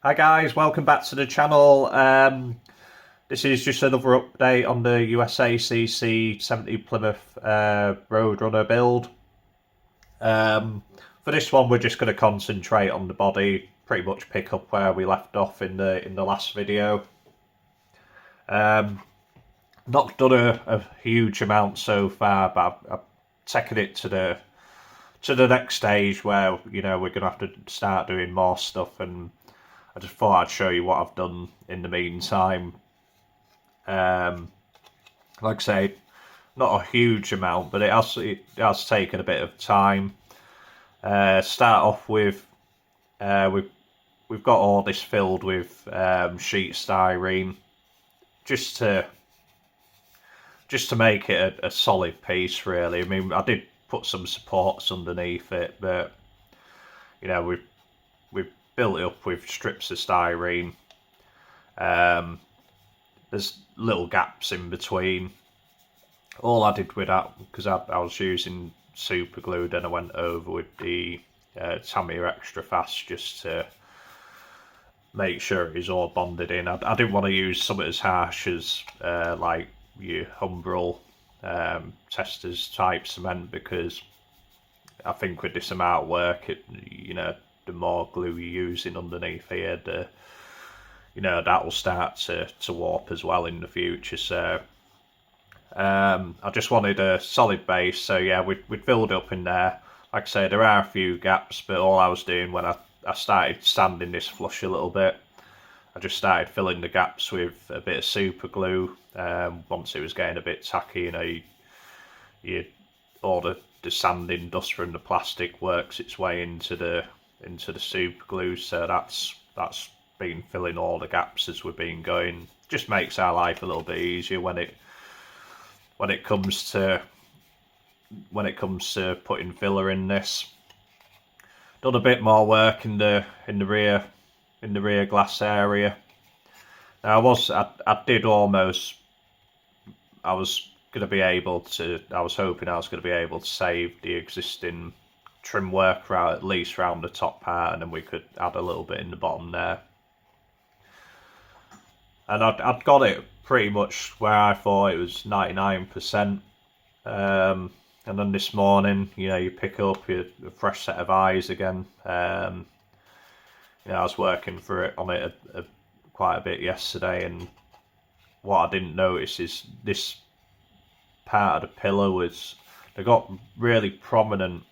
Hi guys, welcome back to the channel. This is just another update on the U.S.A.C.C 70 Plymouth Roadrunner build. For this one, we're just going to concentrate on the body, pretty much pick up where we left off in the last video. Not done a huge amount so far, but I've taken it to the next stage where we're going to have to start doing more stuff, and I just thought I'd show you what I've done in the meantime. Like I say, not a huge amount, but it has taken a bit of time. Start off with we've got all this filled with sheet styrene, just to make it a solid piece, really. I mean, I did put some supports underneath it, but we've built it up with strips of styrene. There's little gaps in between. All I did with that, because I was using super glue, then I went over with the Tamiya Extra Fast just to make sure it was all bonded in. I didn't want to use something as harsh as like your Humbrol testers type cement, because I think with this amount of work, the more glue you're using underneath here, that will start to warp as well in the future. So I just wanted a solid base. So yeah, we'd filled up in there. Like I say, there are a few gaps, but all I was doing when I started sanding this flush a little bit, I just started filling the gaps with a bit of super glue. Once it was getting a bit tacky, all the sanding dust from the plastic works its way into the super glue. So that's been filling all the gaps as we've been going. Just makes our life a little bit easier when it comes to putting filler in this. Done a bit more work in the rear glass area. Now I was hoping I was going to be able to save the existing trim work at least round the top part, and then we could add a little bit in the bottom there. And I'd got it pretty much where I thought it was 99%. And then this morning, you pick up a fresh set of eyes again. I was working on it quite a bit yesterday, and what I didn't notice is this part of the pillar they got really prominent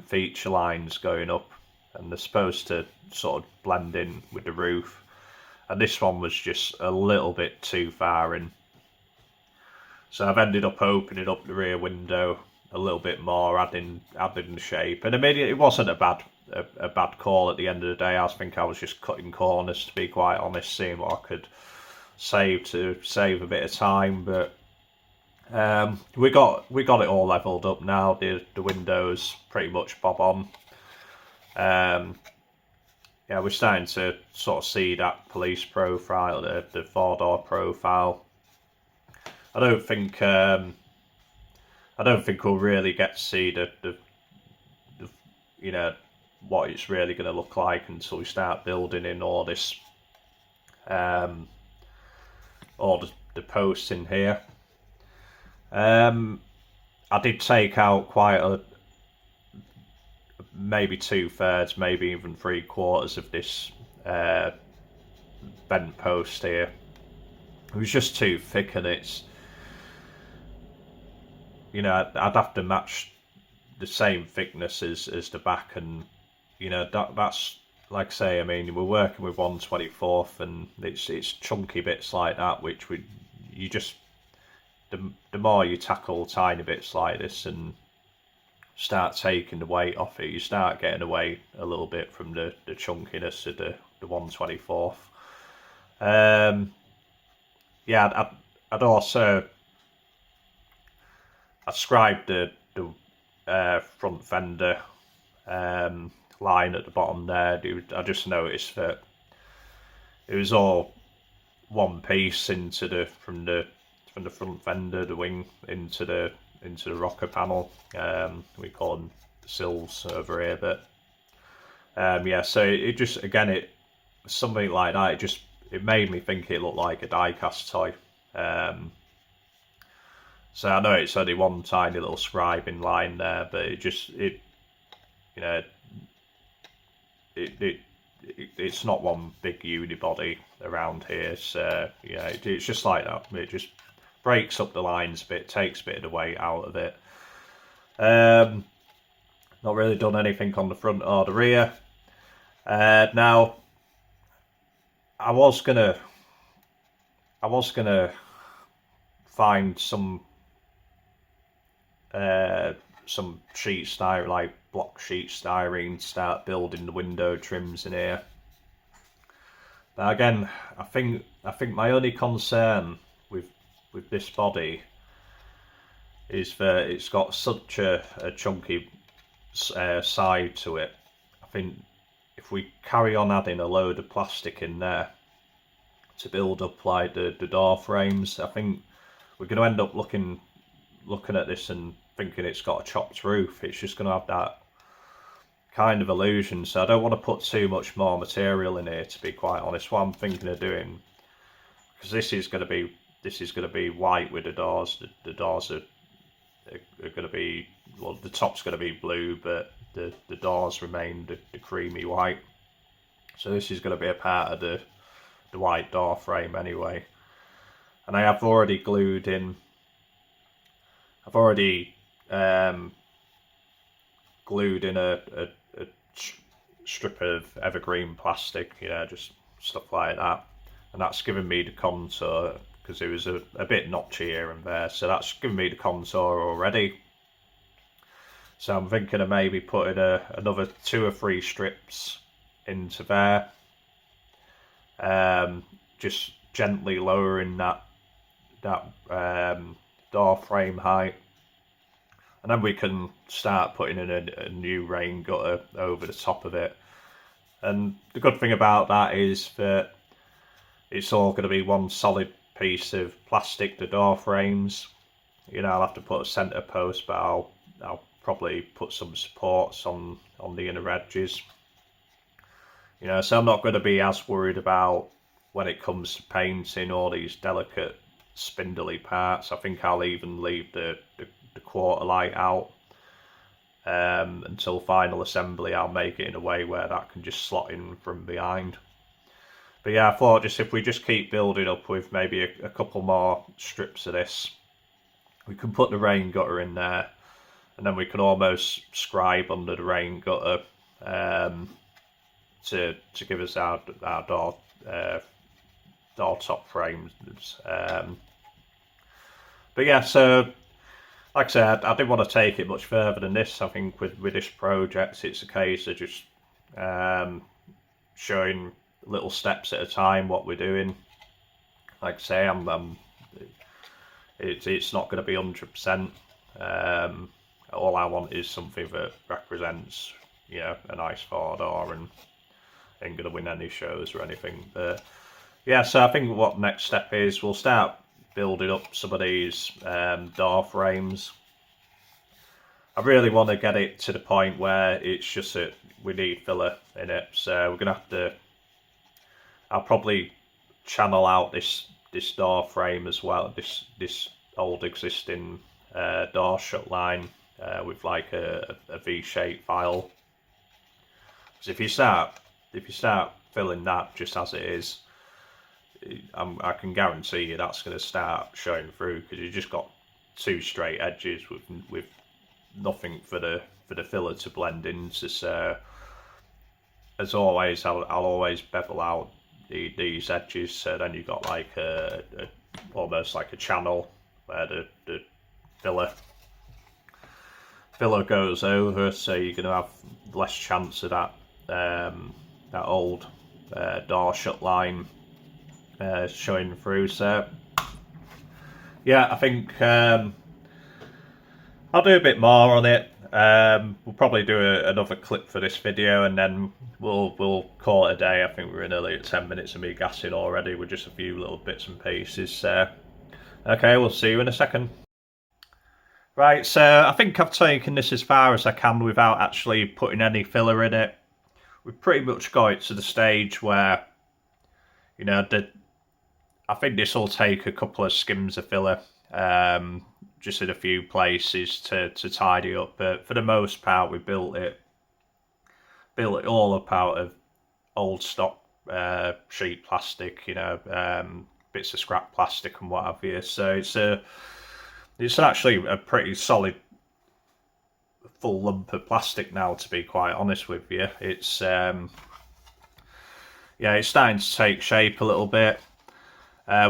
feature lines going up, and they're supposed to sort of blend in with the roof. And this one was just a little bit too far in. So I've ended up opening up the rear window a little bit more, adding the shape. And I mean, it wasn't a bad call at the end of the day. I think I was just cutting corners, to be quite honest, seeing what I could save a bit of time. But we got it all leveled up now. The windows pretty much bob on. Yeah, we're starting to sort of see that police profile, the 4-door profile. I don't think we'll really get to see the what it's really going to look like until we start building in all this, all the posts in here. I did take out quite maybe 2/3, maybe even 3/4 of this bent post here. It was just too thick, and I'd have to match the same thickness as the back, and that's, like I say, I mean, we're working with 1/24th, and it's chunky bits like that, which the more you tackle tiny bits like this and start taking the weight off it, you start getting away a little bit from the chunkiness of the 1/24th. Yeah, I'd also ascribed the front fender line at the bottom there. I just noticed that it was all one piece from the front fender, the wing, into the rocker panel. We call them the sills over here, but yeah, so it just, again, something like that, it made me think it looked like a die-cast toy. So I know it's only one tiny little scribing line there, but you know, it's not one big unibody around here. So yeah, it's just like that. It just breaks up the lines a bit, takes a bit of the weight out of it. Not really done anything on the front or the rear. Now, I was gonna find some sheet styrene, like block sheet styrene, start building the window trims in here. But again, I think my only concern with this body is that it's got such a chunky side to it. I think if we carry on adding a load of plastic in there to build up like the door frames, I think we're going to end up looking at this and thinking it's got a chopped roof. It's just going to have that kind of illusion. So I don't want to put too much more material in here, to be quite honest. What I'm thinking of doing, because this is going to be white with the doors. The doors are going to be, well, the top's going to be blue, but the doors remain the creamy white. So this is going to be a part of the white door frame anyway. And I have already glued in. I've already glued in a strip of evergreen plastic, just stuff like that, and that's given me the contour, because it was a bit notchy here and there, so that's given me the contour already. So I'm thinking of maybe putting another 2 or 3 strips into there, just gently lowering that door frame height, and then we can start putting in a new rain gutter over the top of it. And the good thing about that is that it's all going to be one solid piece of plastic, the door frames. I'll have to put a centre post, but I'll probably put some supports on the inner edges. So I'm not going to be as worried about when it comes to painting all these delicate spindly parts. I think I'll even leave the quarter light out until final assembly. I'll make it in a way where that can just slot in from behind. But yeah, I thought if we just keep building up with maybe a couple more strips of this, we can put the rain gutter in there, and then we can almost scribe under the rain gutter to give us our door top frames. But yeah, so like I said, I didn't want to take it much further than this. I think with this project, it's a case of just showing little steps at a time what we're doing. Like I say, it's not going to be 100%. All I want is something that represents, a nice 4-door and ain't going to win any shows or anything. But yeah, so I think what next step is, we'll start building up some of these door frames. I really want to get it to the point where it's just that we need filler in it, so we're gonna have to. I'll probably channel out this door frame as well. This old existing door shut line with like a V-shaped file. Because if you start filling that just as it is, I can guarantee you that's going to start showing through, because you just got 2 straight edges with nothing for the filler to blend into. So as always, I'll always bevel out these edges, so then you've got like almost like a channel where the filler goes over, so you're going to have less chance of that old door shut line showing through. So yeah, I think I'll do a bit more on it. We'll probably do another clip for this video, and then we'll call it a day. I think we're nearly at 10 minutes of me gassing already with just a few little bits and pieces. Okay, we'll see you in a second. Right, so I think I've taken this as far as I can without actually putting any filler in it. We've pretty much got it to the stage where You know, I think this will take a couple of skims of filler, just in a few places to tidy up. But for the most part, we built it all up out of old stock sheet plastic, you know, bits of scrap plastic and what have you. So it's actually a pretty solid full lump of plastic now, to be quite honest with you. It's yeah, it's starting to take shape a little bit.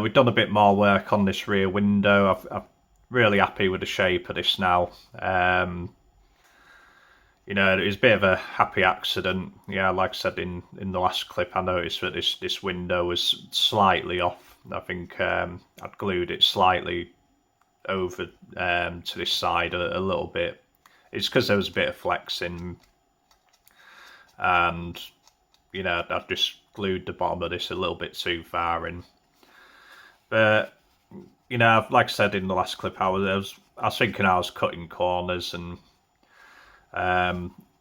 We've done a bit more work on this rear window. I'm really happy with the shape of this now. You know, it was a bit of a happy accident. Yeah, like I said in the last clip, I noticed that this window was slightly off. I think I'd glued it slightly over to this side a little bit. It's because there was a bit of flexing, and you know, I've just glued the bottom of this a little bit too far in. But you know, like I said in the last clip, I was thinking I was cutting corners, and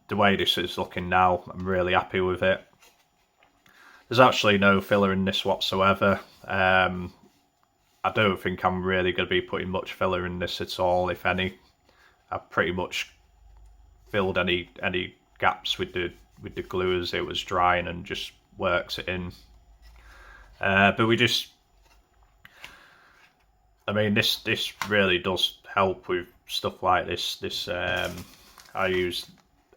the way this is looking now, I'm really happy with it. There's actually no filler in this whatsoever. I don't think I'm really going to be putting much filler in this at all, if any. I've pretty much filled any gaps with the glue as it was drying and just works it in. But we just, I mean, this really does help with stuff like this. I use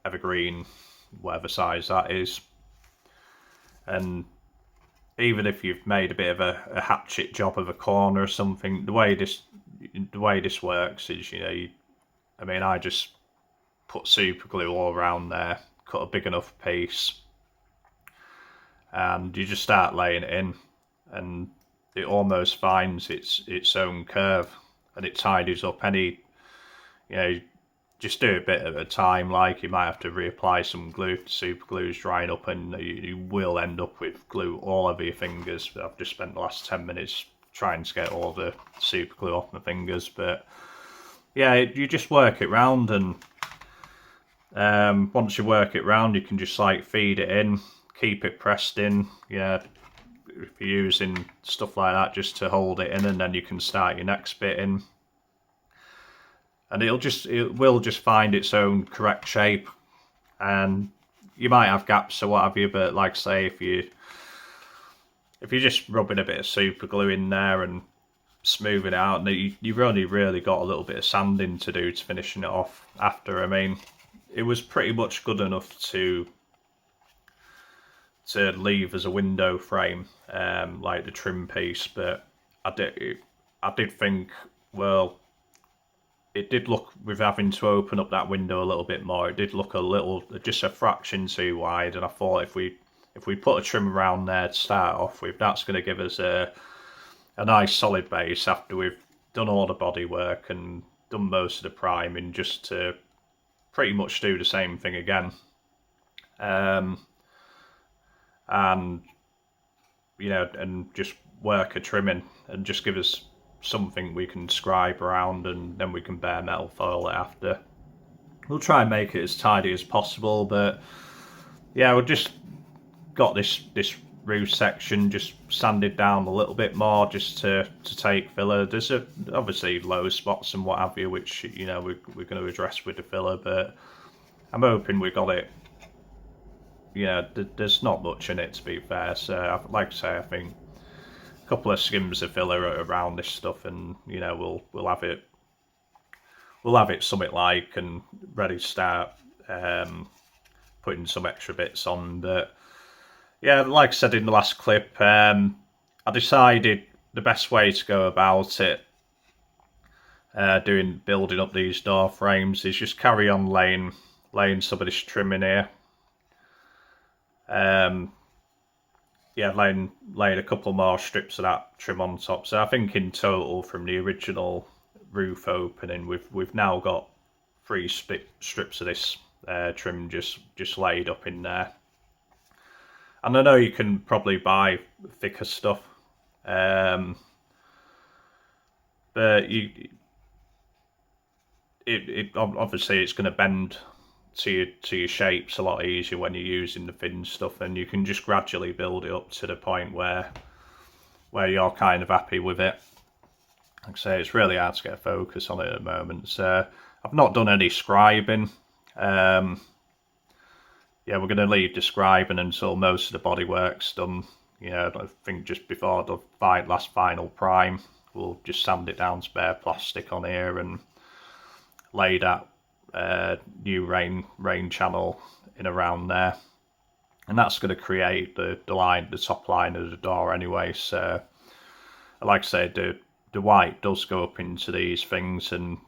evergreen, whatever size that is, and even if you've made a bit of a hatchet job of a corner or something, the way this works is, you know, I mean, I just put super glue all around there, cut a big enough piece, and you just start laying it in, and it almost finds its own curve, and it tidies up any, you know, just do it a bit at a time. Like, you might have to reapply some glue. Super glue's drying up, and you will end up with glue all over your fingers. I've just spent the last 10 minutes trying to get all the super glue off my fingers, but yeah, you just work it round, and once you work it round, you can just like feed it in, keep it pressed in. Yeah, if you're using stuff like that just to hold it in, and then you can start your next bit in, and it will just find its own correct shape. And you might have gaps or what have you, but like I say, if you're just rubbing a bit of super glue in there and smoothing it out, and you've only really got a little bit of sanding to do to finishing it off after. I mean, it was pretty much good enough to leave as a window frame, like the trim piece, but I did think, well, it did look, with having to open up that window a little bit more, it did look just a fraction too wide, and I thought if we put a trim around there to start off with, that's going to give us a nice solid base after we've done all the bodywork and done most of the priming, just to pretty much do the same thing again. And you know, and just work a trimming and just give us something we can scribe around, and then we can bare metal foil it after. We'll try and make it as tidy as possible, but yeah, we've just got this roof section just sanded down a little bit more, just to take filler. There's obviously low spots and what have you, which, you know, we're going to address with the filler, but I'm hoping we got it. Yeah, there's not much in it, to be fair. So, like I say, I think a couple of skims of filler around this stuff, and you know, we'll have it something like, and ready to start putting some extra bits on. But yeah, like I said in the last clip, I decided the best way to go about it, building up these door frames, is just carry on laying some of this trim in here. Yeah, laying a couple more strips of that trim on top. So I think in total, from the original roof opening, we've now got 3 strips of this trim just laid up in there. And I know you can probably buy thicker stuff, but obviously it's going to bend to your shapes a lot easier when you're using the thin stuff, and you can just gradually build it up to the point where where you're kind of happy with it. Like I say, it's really hard to get a focus on it at the moment. So I've not done any scribing. Yeah, we're going to leave describing until most of the bodywork's done. You know, I think just before the last final prime, we'll just sand it down to bare plastic on here and lay that new rain channel in around there. And that's going to create the top line of the door anyway. So, like I said, the white does go up into these things, and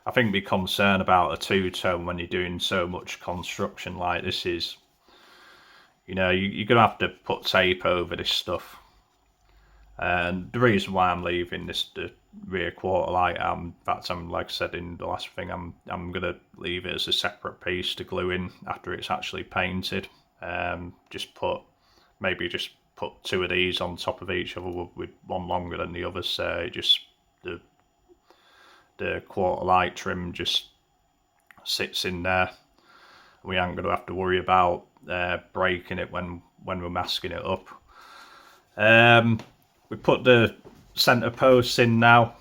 I think be concerned about a two-tone when you're doing so much construction like this is. You know, you're going to have to put tape over this stuff. And the reason why I'm leaving the rear quarter light, in fact, like I said in the last thing, I'm going to leave it as a separate piece to glue in after it's actually painted. Maybe just put two of these on top of each other with one longer than the other, so just the quarter light trim just sits in there. We aren't going to have to worry about breaking it when we're masking it up. We put the centre posts in now.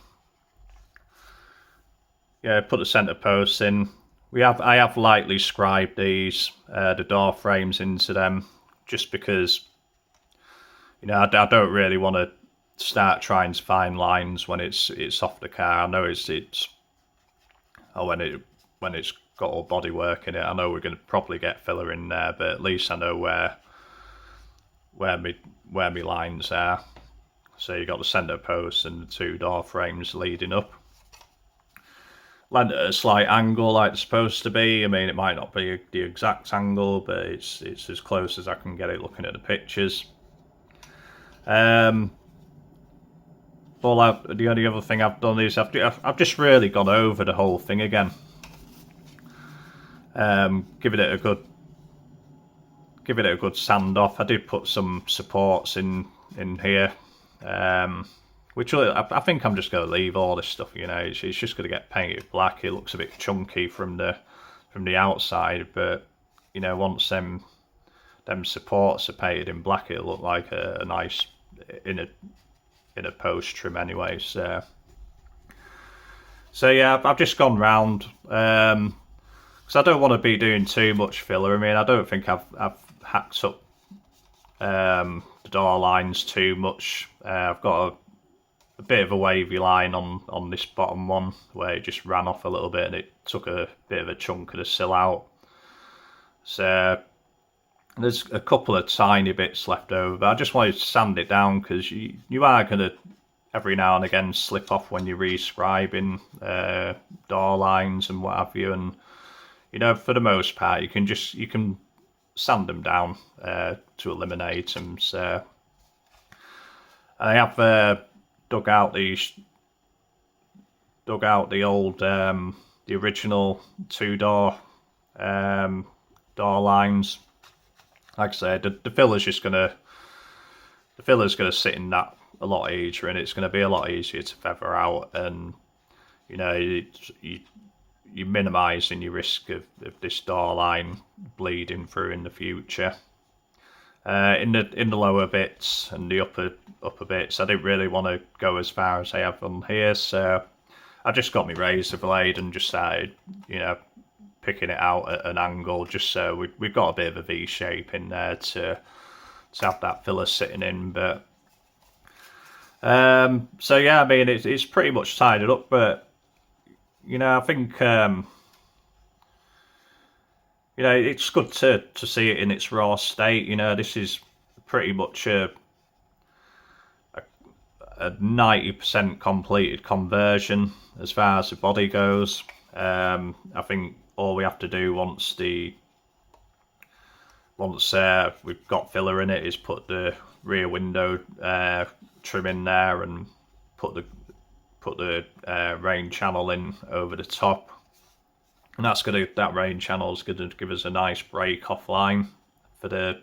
Yeah, put the centre posts in. I have lightly scribed these the door frames into them, just because, you know, I don't really want to start trying to find lines when it's off the car. I know when it's got all bodywork in it. I know we're going to probably get filler in there, but at least I know where my lines are. So you got the centre posts and the two door frames leading up. Land at a slight angle like it's supposed to be. I mean, it might not be the exact angle, but it's as close as I can get it looking at the pictures. The only other thing I've done is I've just really gone over the whole thing again. Give it a good sand off. I did put some supports in here, which I think I'm just going to leave all this stuff. You know, it's just going to get painted black. It looks a bit chunky from the outside, but you know, once them supports are painted in black, it'll look like a nice inner post trim anyway. So yeah, I've just gone round. Because I don't want to be doing too much filler. I mean, I don't think I've hacked up the door lines too much. I've got a bit of a wavy line on this bottom one where it just ran off a little bit and it took a bit of a chunk of the sill out. So there's a couple of tiny bits left over, but I just wanted to sand it down because you are going to every now and again slip off when you're rescribing door lines and what have you, and you know, for the most part, you can sand them down to eliminate them. So I have dug out the old the original two-door door lines. Like I said, the filler's gonna sit in that a lot easier, and it's going to be a lot easier to feather out, and you know, you're minimising your risk of this door line bleeding through in the future. In the lower bits and the upper bits, I didn't really want to go as far as I have on here, so I just got my razor blade and just started, you know, picking it out at an angle, just so we've got a bit of a V shape in there to have that filler sitting in. But so yeah, I mean, it's pretty much tied it up, but you know, I think you know, it's good to see it in its raw state. You know, this is pretty much a 90% completed conversion as far as the body goes. I think all we have to do once we've got filler in it is put the rear window trim in there and put the rain channel in over the top, and that rain channel is going to give us a nice break off line for the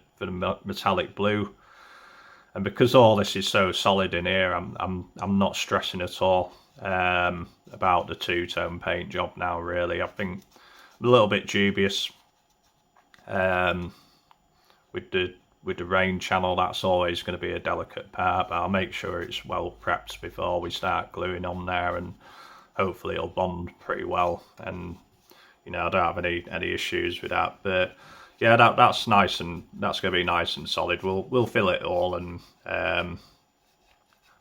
metallic blue. And because all this is so solid in here, I'm not stressing at all about the two-tone paint job now. Really, I think I'm a little bit dubious with the the rain channel, that's always going to be a delicate part, but I'll make sure it's well prepped before we start gluing on there, and hopefully it'll bond pretty well, and you know, I don't have any issues with that. But yeah, that's nice, and that's going to be nice and solid. We'll fill it all and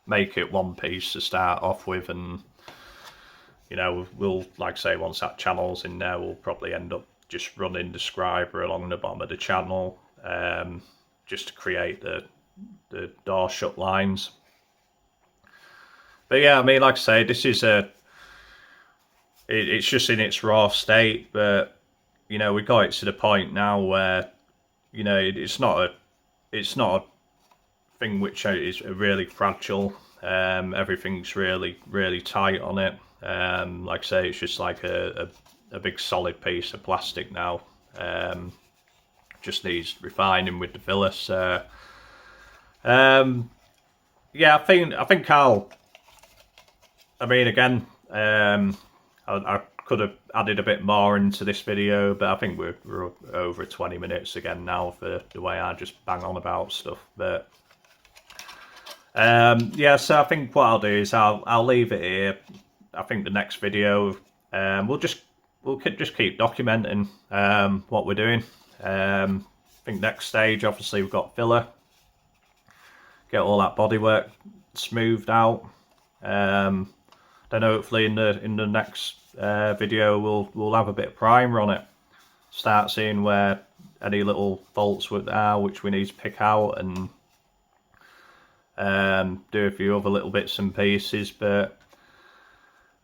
make it one piece to start off with, and you know, we'll, like I say, once that channel's in there, we'll probably end up just running the scriber along the bottom of the channel, just to create the door shut lines. But yeah, I mean, like I say, this is it's just in its raw state, but you know, we got it to the point now where, you know, it's not a thing which is really fragile. Everything's really tight on it. Like I say, it's just like a big solid piece of plastic now. Just needs refining with the filler. So yeah, I think I mean, again, I could have added a bit more into this video, but I think we're over 20 minutes again now for the way I just bang on about stuff. But yeah, so I think what I'll do is I'll leave it here. I think the next video, we'll just keep documenting what we're doing. I think next stage, obviously, we've got filler, get all that bodywork smoothed out. Then hopefully in the next video we'll have a bit of primer on it. Start seeing where any little faults are which we need to pick out, and do a few other little bits and pieces. But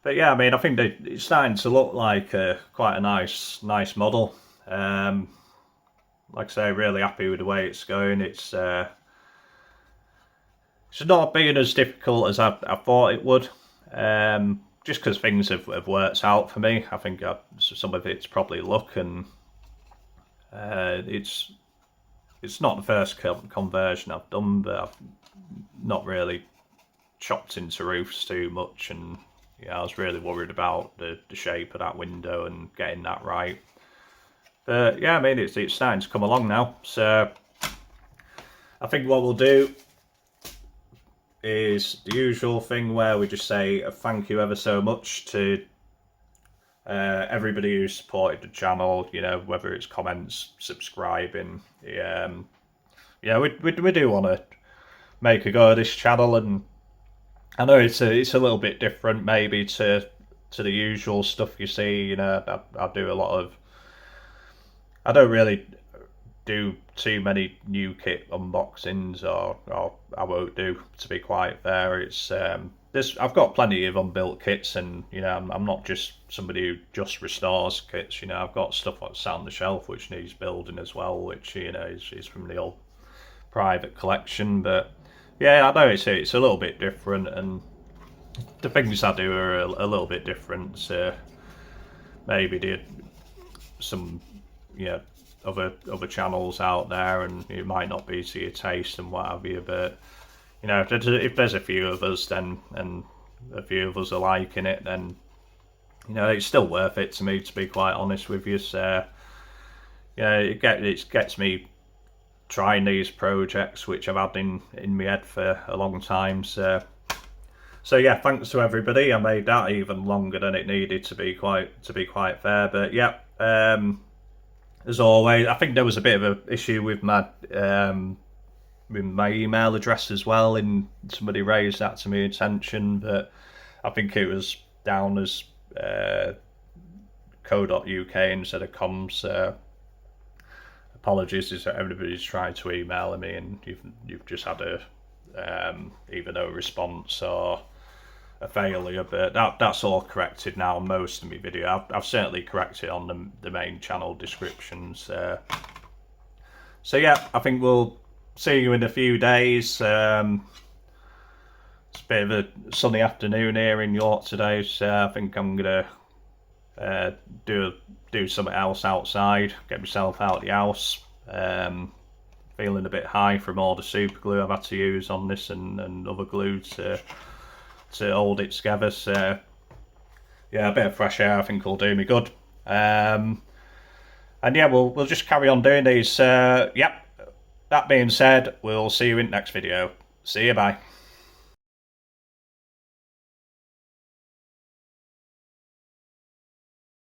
yeah, I mean, I think it's starting to look like quite a nice model. Like I say, really happy with the way it's going. It's not being as difficult as I thought it would. Just because things have worked out for me. I think some of it's probably luck, and it's not the first conversion I've done, but I've not really chopped into roofs too much, and yeah, I was really worried about the shape of that window and getting that right. But yeah, I mean, it's starting to come along now. So I think what we'll do is the usual thing where we just say a thank you ever so much to everybody who supported the channel, you know, whether it's comments, subscribing. Yeah, we do want to make a go at this channel, and I know it's a little bit different maybe to the usual stuff you see. You know, I do a lot of, I don't really do too many new kit unboxings, or I won't do, to be quite fair. It's I've got plenty of unbuilt kits, and you know, I'm not just somebody who just restores kits. You know, I've got stuff that's sat on the shelf which needs building as well, which, you know, is from the old private collection. But yeah, I know it's a little bit different, and the things I do are a little bit different. So maybe some, you know, other channels out there, and it might not be to your taste and what have you. But you know, if there's a few of us, then, and a few of us are liking it, then you know, it's still worth it to me, to be quite honest with you. So yeah, it gets me trying these projects which I've had in my head for a long time. So yeah, thanks to everybody. I made that even longer than it needed to be quite fair. But yeah, as always, I think there was a bit of an issue with my email address as well, and somebody raised that to my attention, but I think it was down as co.uk instead of com. So apologies if everybody's tried to email me and you've just had either no response or a failure. But that's all corrected now. Most of my video, I've certainly corrected on the main channel descriptions. So yeah, I think we'll see you in a few days. It's a bit of a sunny afternoon here in York today, so I think I'm gonna do something else outside, get myself out of the house. Feeling a bit high from all the super glue I've had to use on this and other glue to hold it together. So yeah, a bit of fresh air I think will do me good. And yeah, we'll just carry on doing these. Yep, that being said, we'll see you in the next video. See you, bye.